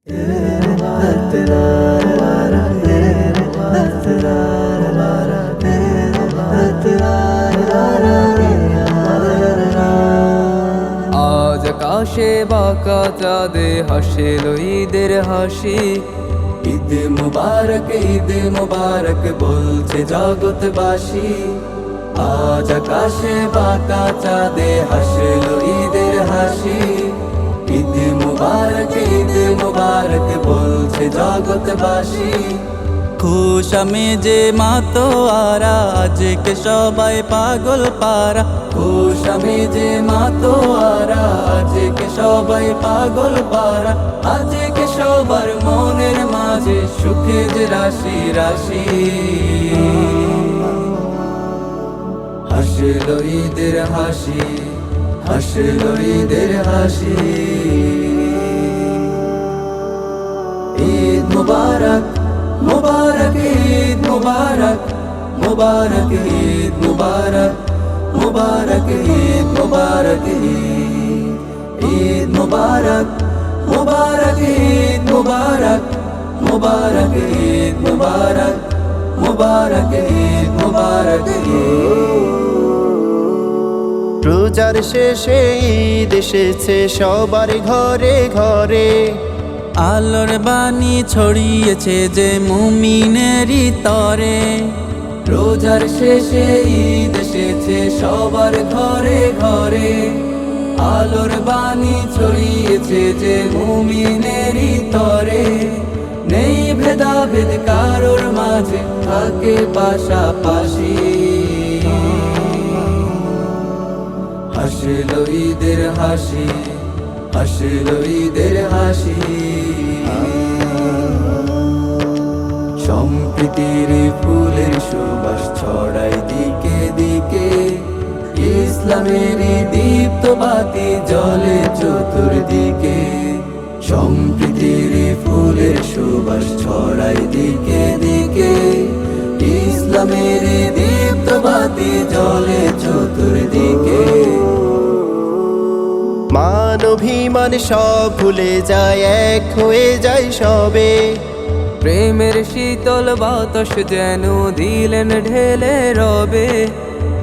আজ আকাশে বাঁকা চাঁদে হাসিল ঈদের হাসি। ঈদ মুবারক বলছে জগৎবাসী। আজ আকাশে বাঁকা চাঁদে হাসিল ঈদের হাসি। ঈদ মুবারক বলছে জগৎবাসী। খুশ আমি যে মাতোয়ারা, আজকে সবাই পাগল পারা। খুশ আমি যে মাতোয়ারা, আজকে সবাই পাগল পারা। আজকে সবার মনের মাঝে সুখের রাশি রাশি। হাসিল ঈদের হাসি, হাসিল ঈদের হাসি। ঈদ মুবারক মুবারক ঈদ মুবারক, মুবারক ঈদ মুবারক, মুবারক ঈদ মুবারক। ঈদ মুবারক মুবারক ঈদ মুবারক, মুবারক ঈদ মুবারক, মুবারক ঈদ মুবারক। রোজার শেষে ঈদ এসেছে সবার ঘরে ঘরে। আলোর বাণী ছড়িয়েছে যে মুমিনেরই তরে। রোজার শেষে ঈদ এসেছে সবার ঘরে ঘরে। আলোর বাণী ছড়িয়েছে যে মুমিনেরই তরে। নেই ভেদাভেদ কারোর মাঝে, থাকে পাশাপাশি। হাসিল ঈদের হাসি, হাসিল ঈদের হাসি। সম্প্রীতির ফুলের সুবাস ছড়ায় দিকে দিকে। ইসলামের দীপ্ত বাতি জ্বলে চতুর্দিকে। সম্প্রীতির ফুলের সুবাস ছড়ায় দিকে দিকে। ইসলামের দীপ্ত বাতি জ্বলে চতুর্দিকে। মান অভিমান সব ভুলে যায়, এক হয়ে যায় সবে। প্রেমের শীতল বাতাস যেন দিলেন ঢেলে রবে।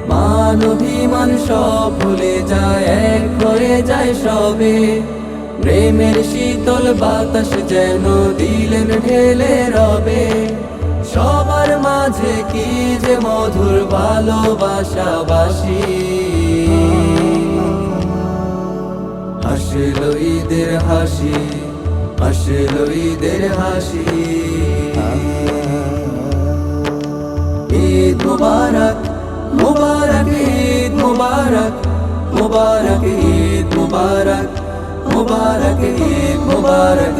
মান অভিমান সব ভুলে যায়, এক হয়ে যায় সবে। প্রেমের শীতল বাতাস যেন দিলেন ঢেলে রবে। সবার মাঝে কি যে মধুর ভালোবাসাবাসি। হাসিল ঈদের হাসি, হাসিল ঈদের হাসি। ঈদ মুবারক মুবারক ঈদ মুবারক, মুবারক ঈদ মুবারক, মুবারক ঈদ মুবারক।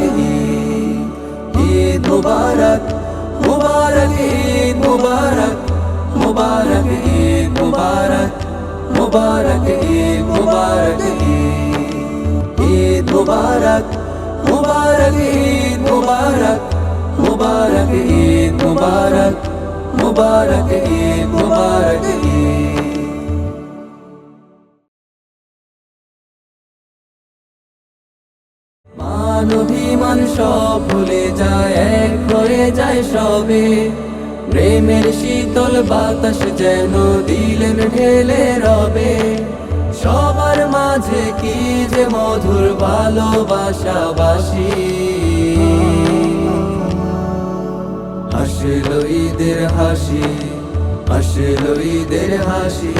ঈদ মুবারক মুবারক ঈদ মুবারক, মুবারক ঈদ মুবারক, মুবারক ঈদ মুবারক। ঈদ মুবারক মুবারক ঈদ মুবারক, মুবারক ঈদ মুবারক, মুবারক ঈদ মুবারক। মান অভিমান সব ভুলে যায়, এক হয়ে যায় সবে। প্রেমের শীতল বাতাস যেন দিলেন ঢেলে রবে। সবার মাঝে কি যে মধুর ভালোবাসাবাসি। হাসিল ঈদের হাসি, হাসিল ঈদের হাসি।